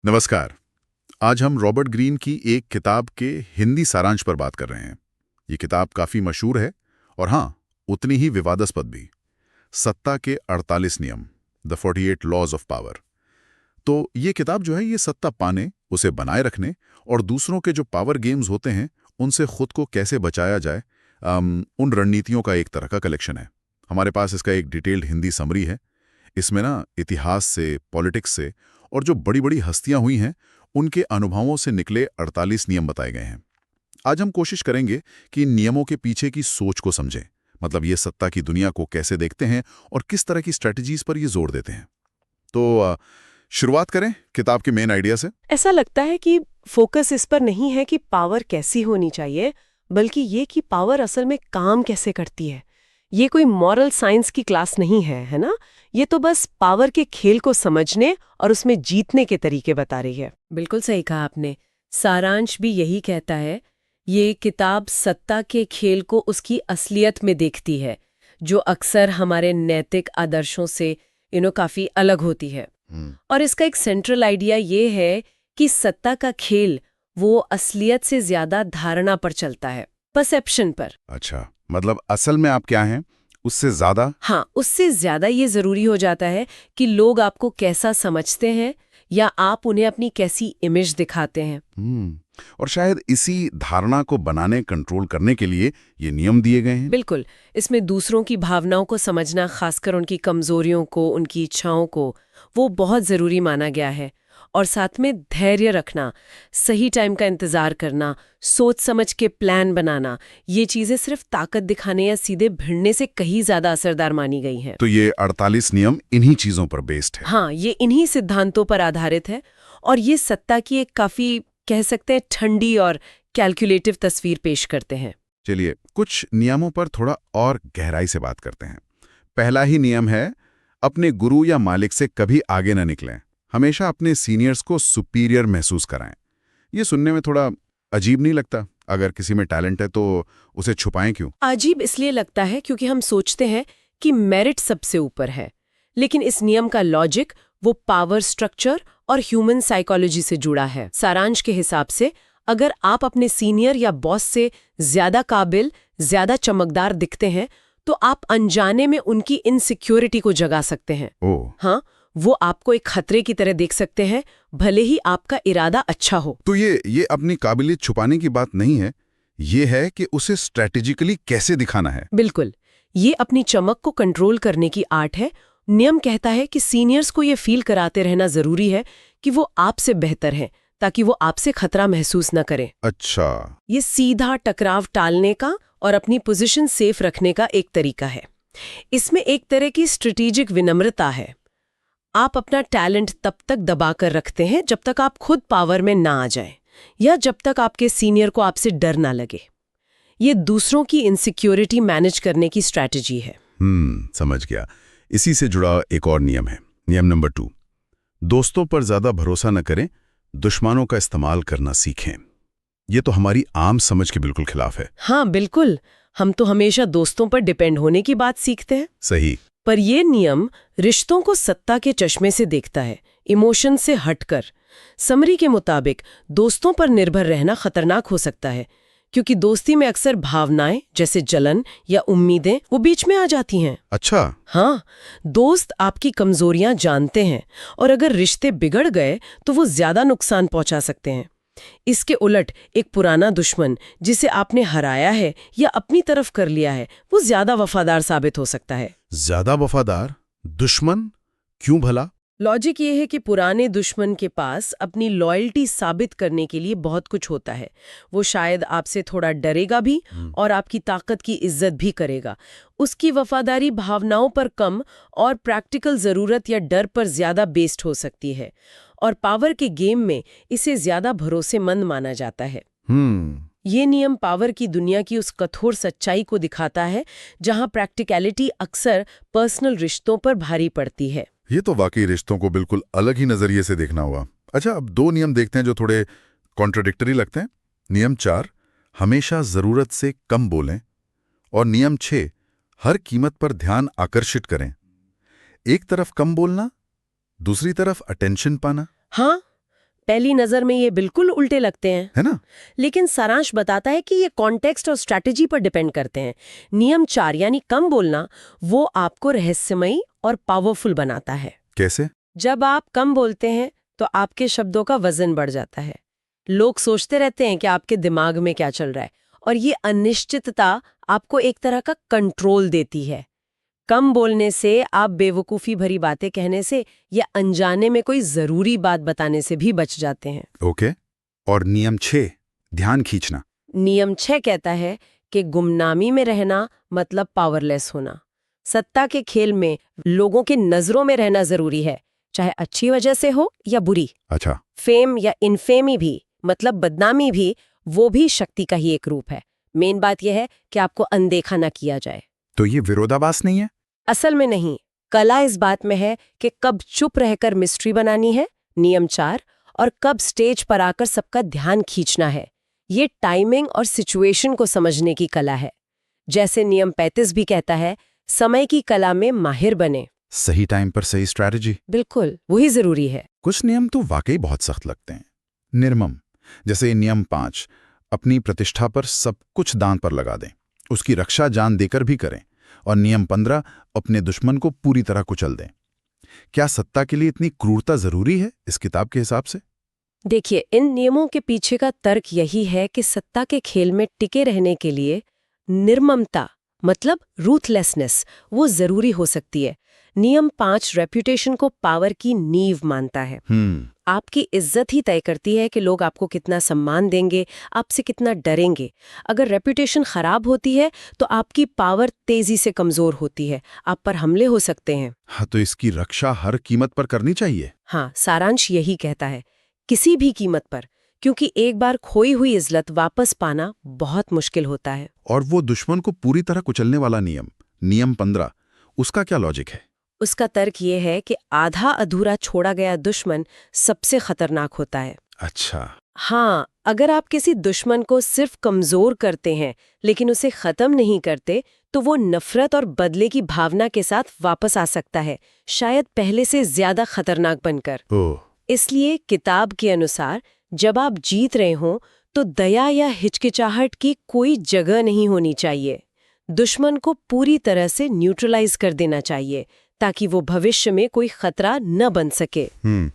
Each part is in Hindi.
नमस्कार। आज हम रॉबर्ट ग्रीन की एक किताब के हिंदी सारांश पर बात कर रहे हैं। ये किताब काफ़ी मशहूर है और हाँ, उतनी ही विवादास्पद भी। सत्ता के 48 नियम, द 48 लॉज ऑफ पावर। तो ये किताब जो है ये सत्ता पाने, उसे बनाए रखने और दूसरों के जो पावर गेम्स होते हैं उनसे खुद को कैसे बचाया जाए, उन रणनीतियों का एक तरह का कलेक्शन है। हमारे पास इसका एक डिटेल्ड हिंदी समरी है। इसमें ना इतिहास से, पॉलिटिक्स से और जो बड़ी बड़ी हस्तियां हुई हैं उनके अनुभवों से निकले 48 नियम बताए गए हैं। आज हम कोशिश करेंगे कि इन नियमों के पीछे की सोच को समझें, मतलब ये सत्ता की दुनिया को कैसे देखते हैं और किस तरह की स्ट्रेटजीज पर ये जोर देते हैं। तो शुरुआत करें किताब के मेन आइडिया से। ऐसा लगता है कि फोकस इस पर नहीं है कि पावर कैसी होनी चाहिए, बल्कि ये कि पावर असल में काम कैसे करती है। ये कोई मॉरल साइंस की क्लास नहीं है ना? ये तो बस पावर के खेल को समझने और उसमें जीतने के तरीके बता रही है। बिल्कुल सही कहा आपने। सारांश भी यही कहता है। ये किताब सत्ता के खेल को उसकी असलियत में देखती है, जो अक्सर हमारे नैतिक आदर्शों से काफी अलग होती है। और इसका एक सेंट्रल आइडिया ये है कि सत्ता का खेल वो असलियत से ज्यादा धारणा पर चलता है, परसेप्शन पर। अच्छा, मतलब असल में आप क्या हैं उससे ज्यादा। हाँ, उससे ज्यादा ये जरूरी हो जाता है कि लोग आपको कैसा समझते हैं या आप उन्हें अपनी कैसी इमेज दिखाते हैं। और शायद इसी धारणा को बनाने, कंट्रोल करने के लिए ये नियम दिए गए हैं। बिल्कुल। इसमें दूसरों की भावनाओं को समझना, खासकर उनकी कमजोरियों को, उनकी इच्छाओं को, वो बहुत जरूरी माना गया है। और साथ में धैर्य रखना, सही टाइम का इंतजार करना, सोच समझ के प्लान बनाना, ये चीजें सिर्फ ताकत दिखाने या सीधे भिड़ने से कहीं ज्यादा असरदार मानी गई हैं। तो ये 48 नियम इन्हीं चीजों पर बेस्ड है। हाँ, ये इन्हीं सिद्धांतों पर आधारित है। और ये सत्ता की एक काफी, कह सकते हैं, ठंडी और कैलकुलेटिव तस्वीर पेश करते हैं। चलिए कुछ नियमों पर थोड़ा और गहराई से बात करते हैं। पहला ही नियम है, अपने गुरु या मालिक से कभी आगे न निकलें। हमेशा अपने सीनियर्स को सुपीरियर महसूस कराएं। ये सुनने में थोड़ा अजीब नहीं लगता? अगर किसी में टैलेंट है तो उसे छुपाएं क्यों? अजीब इसलिए लगता है क्योंकि हम सोचते हैं कि मेरिट सबसे ऊपर है। लेकिन इस नियम का लॉजिक वो पावर स्ट्रक्चर और ह्यूमन साइकोलॉजी से जुड़ा है। सारांश के हिसाब से अगर आप अपने सीनियर या बॉस से ज्यादा काबिल, ज्यादा चमकदार दिखते हैं, तो आप अनजाने में उनकी इनसिक्योरिटी को जगा सकते हैं। ओह, हाँ, वो आपको एक खतरे की तरह देख सकते हैं, भले ही आपका इरादा अच्छा हो। तो ये अपनी काबिलियत छुपाने की बात नहीं है, ये है कि उसे स्ट्रैटेजिकली कैसे दिखाना है। बिल्कुल, ये अपनी चमक को कंट्रोल करने की आर्ट है। नियम कहता है कि सीनियर्स को ये फील कराते रहना जरूरी है कि वो आपसे बेहतर हैं, ताकि वो आपसे खतरा महसूस न करें। अच्छा, ये सीधा टकराव टालने का और अपनी पोजीशन सेफ रखने का एक तरीका है। इसमें एक तरह की स्ट्रेटेजिक विनम्रता है। आप अपना टैलेंट तब तक दबाकर रखते हैं जब तक आप खुद पावर में ना आ जाएं, या जब तक आपके सीनियर को आपसे डर ना लगे। ये दूसरों की इनसिक्योरिटी मैनेज करने की स्ट्रैटेजी है। समझ गया। इसी से जुड़ा एक और नियम है, नियम नंबर 2। दोस्तों पर ज्यादा भरोसा न करें, दुश्मनों का इस्तेमाल करना सीखें। ये तो हमारी आम समझ के बिल्कुल खिलाफ है। हाँ बिल्कुल, हम तो हमेशा दोस्तों पर डिपेंड होने की बात सीखते हैं। सही। पर ये नियम रिश्तों को सत्ता के चश्मे से देखता है, इमोशन से हटकर। समरी के मुताबिक दोस्तों पर निर्भर रहना खतरनाक हो सकता है, क्योंकि दोस्ती में अक्सर भावनाएं जैसे जलन या उम्मीदें वो बीच में आ जाती हैं। अच्छा। हाँ, दोस्त आपकी कमजोरियां जानते हैं और अगर रिश्ते बिगड़ गए तो वो ज्यादा नुकसान पहुंचा सकते हैं। इसके उलट एक पुराना दुश्मन जिसे आपने हराया है या अपनी तरफ कर लिया है, वो ज्यादा वफादार साबित हो सकता है। ज्यादा वफादार दुश्मन? क्यों भला? लॉजिक ये है कि पुराने दुश्मन के पास अपनी लॉयल्टी साबित करने के लिए बहुत कुछ होता है। वो शायद आपसे थोड़ा डरेगा भी और आपकी ताकत की इज्जत भी करेगा। उसकी वफादारी भावनाओं पर कम और प्रैक्टिकल जरूरत या डर पर ज्यादा बेस्ड हो सकती है, और पावर के गेम में इसे ज्यादा भरोसेमंद माना जाता है। ये नियम पावर की दुनिया की उस कठोर सच्चाई को दिखाता है जहां प्रैक्टिकलिटी अक्सर पर्सनल रिश्तों पर भारी पड़ती है। ये तो वाकई रिश्तों को बिल्कुल अलग ही नजरिए से देखना हुआ। अच्छा, अब 2 नियम देखते हैं जो थोड़े कॉन्ट्रडिक्टरी लगते हैं। नियम 4, हमेशा जरूरत से कम बोलें, और नियम 6, हर कीमत पर ध्यान आकर्षित करें। एक तरफ कम बोलना, दूसरी तरफ अटेंशन पाना। हाँ, पहली नजर में ये बिल्कुल उल्टे लगते हैं, है ना? लेकिन सारांश बताता है कि ये कॉन्टेक्स्ट और स्ट्रैटेजी पर डिपेंड करते हैं। नियम 4 यानी कम बोलना, वो आपको रहस्यमयी और पावरफुल बनाता है। कैसे? जब आप कम बोलते हैं तो आपके शब्दों का वजन बढ़ जाता है। लोग सोचते रहते हैं कि आपके दिमाग में क्या चल रहा है, और ये अनिश्चितता आपको एक तरह का कंट्रोल देती है। कम बोलने से आप बेवकूफ़ी भरी बातें कहने से या अनजाने में कोई ज़रूरी बात बताने से भी बच जाते हैं। ओके। और नियम 6, ध्यान खींचना। नियम 6 कहता है कि गुमनामी में रहना मतलब पावरलेस होना। सत्ता के खेल में लोगों की नज़रों में रहना ज़रूरी है, चाहे अच्छी वजह से हो या बुरी। अच्छा। फेम या इनफेमी भी, मतलब बदनामी भी, वो भी शक्ति का ही एक रूप है। मेन बात यह है कि आपको अनदेखा न किया जाए। तो ये विरोधाभास नहीं है? असल में नहीं। कला इस बात में है कि कब चुप रहकर मिस्ट्री बनानी है, नियम 4, और कब स्टेज पर आकर सबका ध्यान खींचना है। ये टाइमिंग और सिचुएशन को समझने की कला है। जैसे नियम 35 भी कहता है, समय की कला में माहिर बने। सही टाइम पर सही स्ट्रैटेजी। बिल्कुल, वही जरूरी है। कुछ नियम तो वाकई बहुत सख्त लगते हैं, निर्मम। जैसे नियम 5, अपनी प्रतिष्ठा पर सब कुछ दांव पर लगा दें, उसकी रक्षा जान देकर भी करें। और नियम 15, अपने दुश्मन को पूरी तरह कुचल दें। क्या सत्ता के लिए इतनी क्रूरता जरूरी है इस किताब के हिसाब से? देखिए, इन नियमों के पीछे का तर्क यही है कि सत्ता के खेल में टिके रहने के लिए निर्ममता, मतलब रूथलेसनेस, वो जरूरी हो सकती है। नियम 5 रेप्यूटेशन को पावर की नींव मानता है। आपकी इज्जत ही तय करती है कि लोग आपको कितना सम्मान देंगे, आपसे कितना डरेंगे। अगर रेप्यूटेशन खराब होती है तो आपकी पावर तेजी से कमजोर होती है, आप पर हमले हो सकते हैं। हाँ, तो इसकी रक्षा हर कीमत पर करनी चाहिए। हाँ, सारांश यही कहता है, किसी भी कीमत पर, क्योंकि एक बार खोई हुई इज्जत वापस पाना बहुत मुश्किल होता है। और वो दुश्मन को पूरी तरह कुचलने वाला नियम, नियम 15, उसका क्या लॉजिक है? उसका तर्क ये है कि आधा अधूरा छोड़ा गया दुश्मन सबसे खतरनाक होता है। अच्छा। हाँ, अगर आप किसी दुश्मन को सिर्फ कमजोर करते हैं लेकिन उसे खत्म नहीं करते, तो वो नफरत और बदले की भावना के साथ वापस आ सकता है, शायद पहले से ज्यादा खतरनाक बनकर। इसलिए किताब के अनुसार जब आप जीत रहे हों तो दया या हिचकिचाहट की कोई जगह नहीं होनी चाहिए। दुश्मन को पूरी तरह से न्यूट्रलाइज कर देना चाहिए ताकि वो भविष्य में कोई खतरा न बन सके।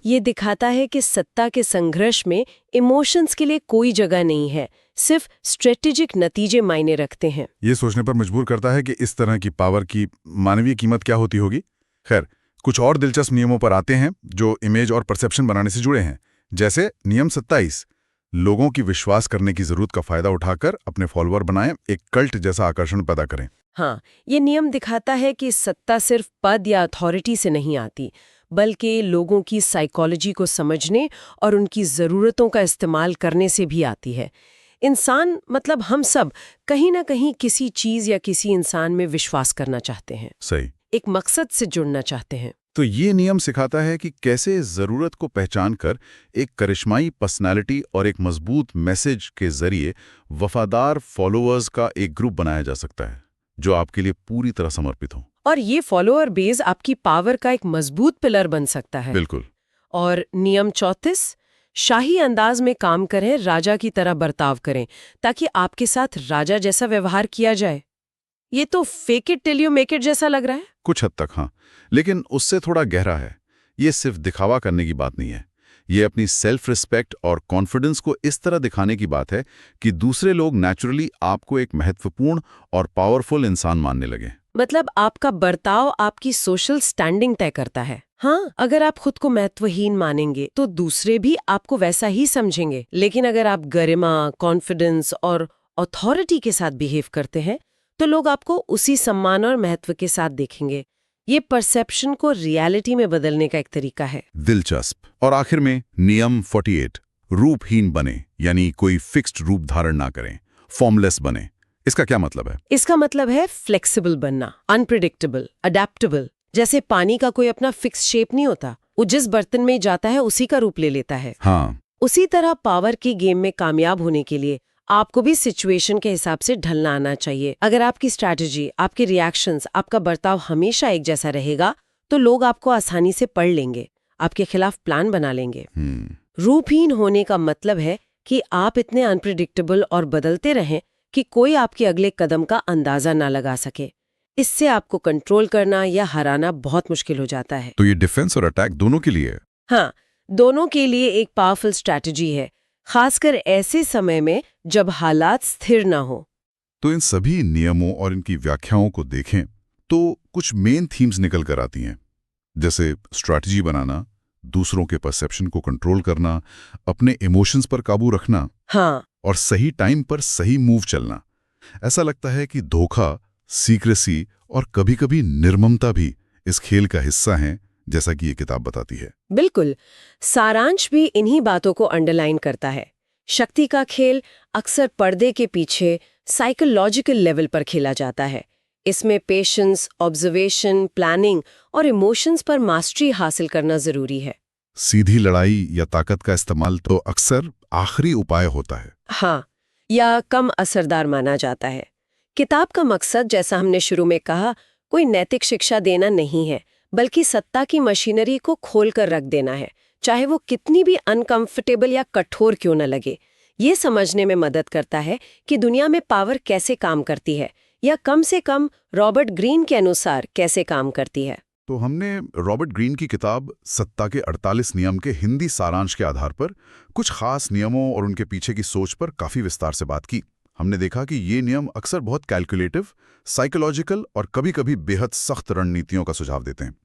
ये दिखाता है कि सत्ता के संघर्ष में इमोशंस के लिए कोई जगह नहीं है, सिर्फ स्ट्रेटेजिक नतीजे मायने रखते हैं। ये सोचने पर मजबूर करता है कि इस तरह की पावर की मानवीय कीमत क्या होती होगी। खैर, कुछ और दिलचस्प नियमों पर आते हैं जो इमेज और परसेप्शन बनाने से जुड़े हैं। जैसे नियम 27, लोगों की विश्वास करने की जरूरत का फायदा उठाकर अपने फॉलोअर बनाएं, एक कल्ट जैसा आकर्षण पैदा करें। हाँ, ये नियम दिखाता है कि सत्ता सिर्फ पद या अथॉरिटी से नहीं आती, बल्कि लोगों की साइकोलॉजी को समझने और उनकी ज़रूरतों का इस्तेमाल करने से भी आती है। इंसान, मतलब हम सब, कहीं ना कहीं किसी चीज़ या किसी इंसान में विश्वास करना चाहते हैं। सही। एक मकसद से जुड़ना चाहते हैं। तो ये नियम सिखाता है कि कैसे ज़रूरत को पहचान कर एक करिश्माई पर्सनालिटी और एक मजबूत मैसेज के जरिए वफादार फॉलोअर्स का एक ग्रुप बनाया जा सकता है जो आपके लिए पूरी तरह समर्पित हो। और ये फॉलोअर बेस आपकी पावर का एक मजबूत पिलर बन सकता है। बिल्कुल। और नियम 34, शाही अंदाज में काम करें, राजा की तरह बर्ताव करें, ताकि आपके साथ राजा जैसा व्यवहार किया जाए। ये तो fake it till you make it जैसा लग रहा है। कुछ हद तक हाँ, लेकिन उससे थोड़ा गहरा है। ये सिर्फ दिखावा करने की बात नहीं है, ये अपनी सेल्फ रिस्पेक्ट और कॉन्फिडेंस को इस तरह दिखाने की बात है कि दूसरे लोग नेचुरली आपको एक महत्वपूर्ण और पावरफुल इंसान मानने लगे। मतलब आपका बर्ताव आपकी सोशल स्टैंडिंग तय करता है। हाँ, अगर आप खुद को महत्वहीन मानेंगे तो दूसरे भी आपको वैसा ही समझेंगे, लेकिन अगर आप गरिमा, कॉन्फिडेंस और अथॉरिटी के साथ बिहेव करते हैं तो लोग आपको उसी सम्मान और महत्व के साथ देखेंगे। ये परसेप्शन को रियलिटी में बदलने का एक तरीका है। दिलचस्प। और आखिर में नियम 48, रूपहीन बने, यानी कोई फिक्स्ड रूप धारण ना करें, फॉर्मलेस बने। इसका क्या मतलब है? इसका मतलब है फ्लेक्सिबल बनना, अनप्रिडिक्टेबल, अडेप्टेबल। जैसे पानी का कोई अपना फिक्स शेप नहीं होता, वो जिस बर्तन में जाता है उसी का रूप ले लेता है। हाँ। उसी तरह पावर की गेम में कामयाब होने के लिए आपको भी सिचुएशन के हिसाब से ढलना आना चाहिए। अगर आपकी स्ट्रैटेजी, आपके रिएक्शंस, आपका बर्ताव हमेशा एक जैसा रहेगा तो लोग आपको आसानी से पढ़ लेंगे, आपके खिलाफ प्लान बना लेंगे। रूपहीन होने का मतलब है कि आप इतने अनप्रिडिक्टेबल और बदलते रहें कि कोई आपके अगले कदम का अंदाजा ना लगा सके। इससे आपको कंट्रोल करना या हराना बहुत मुश्किल हो जाता है। तो ये डिफेंस और अटैक दोनों के लिए है। हाँ, दोनों के लिए एक पावरफुल स्ट्रैटेजी है, खासकर ऐसे समय में जब हालात स्थिर ना हो। तो इन सभी नियमों और इनकी व्याख्याओं को देखें तो कुछ मेन थीम्स निकल कर आती हैं, जैसे स्ट्रैटेजी बनाना, दूसरों के परसेप्शन को कंट्रोल करना, अपने इमोशंस पर काबू रखना, हाँ, और सही टाइम पर सही मूव चलना। ऐसा लगता है कि धोखा, सीक्रेसी और कभी-कभी निर्ममता भी इस खेल का हिस्सा हैं, जैसा कि ये किताब बताती है। बिल्कुल। सारांश भी इन्हीं बातों को अंडरलाइन करता है। शक्ति का खेल अक्सर पर्दे के पीछे साइकोलॉजिकल लेवल पर खेला जाता है। इसमें पेशेंस, ऑब्जर्वेशन, प्लानिंग और इमोशंस पर मास्टरी हासिल करना जरूरी है। सीधी लड़ाई या ताकत का इस्तेमाल तो अक्सर आखिरी उपाय होता है। हाँ, या कम असरदार माना जाता है। किताब का मकसद, जैसा हमने शुरू में कहा, कोई नैतिक शिक्षा देना नहीं है, बल्कि सत्ता की मशीनरी को खोलकर रख देना है, चाहे वो कितनी भी अनकंफर्टेबल या कठोर क्यों न लगे। ये समझने में मदद करता है कि दुनिया में पावर कैसे काम करती है, या कम से कम रॉबर्ट ग्रीन के अनुसार कैसे काम करती है। तो हमने रॉबर्ट ग्रीन की किताब सत्ता के 48 नियम के हिंदी सारांश के आधार पर कुछ खास नियमों और उनके पीछे की सोच पर काफी विस्तार से बात की। हमने देखा कि ये नियम अक्सर बहुत कैलकुलेटिव, साइकोलॉजिकल और कभी-कभी बेहद सख्त रणनीतियों का सुझाव देते हैं।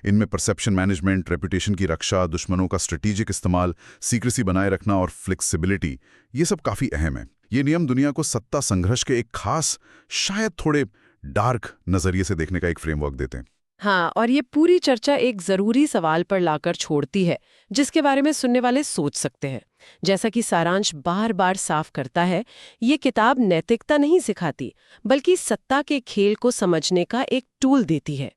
इनमें परसेप्शन मैनेजमेंट, रेपुटेशन की रक्षा, दुश्मनों का स्ट्रेटेजिक इस्तेमाल, सीक्रेसी बनाए रखना और फ्लेक्सिबिलिटी, ये सब काफी अहम है। ये नियम दुनिया को सत्ता संघर्ष के एक खास, शायद थोड़े डार्क नजरिए से देखने का एक फ्रेमवर्क देते हैं। हाँ, और ये पूरी चर्चा एक जरूरी सवाल पर लाकर छोड़ती है, जिसके बारे में सुनने वाले सोच सकते हैं। जैसा कि सारांश बार बार साफ करता है, ये किताब नैतिकता नहीं सिखाती, बल्कि सत्ता के खेल को समझने का एक टूल देती है।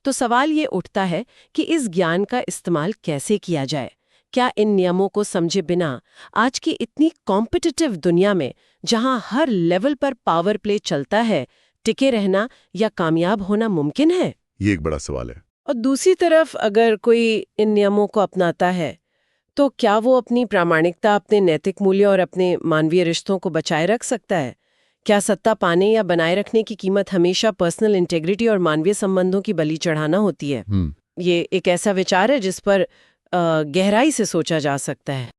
तो सवाल ये उठता है कि इस ज्ञान का इस्तेमाल कैसे किया जाए। क्या इन नियमों को समझे बिना आज की इतनी कॉम्पिटिटिव दुनिया में, जहां हर लेवल पर पावर प्ले चलता है, टिके रहना या कामयाब होना मुमकिन है? ये एक बड़ा सवाल है। और दूसरी तरफ, अगर कोई इन नियमों को अपनाता है, तो क्या वो अपनी प्रामाणिकता, अपने नैतिक मूल्य और अपने मानवीय रिश्तों को बचाए रख सकता है? क्या सत्ता पाने या बनाए रखने की कीमत हमेशा पर्सनल इंटेग्रिटी और मानवीय संबंधों की बलि चढ़ाना होती है? ये एक ऐसा विचार है जिस पर गहराई से सोचा जा सकता है।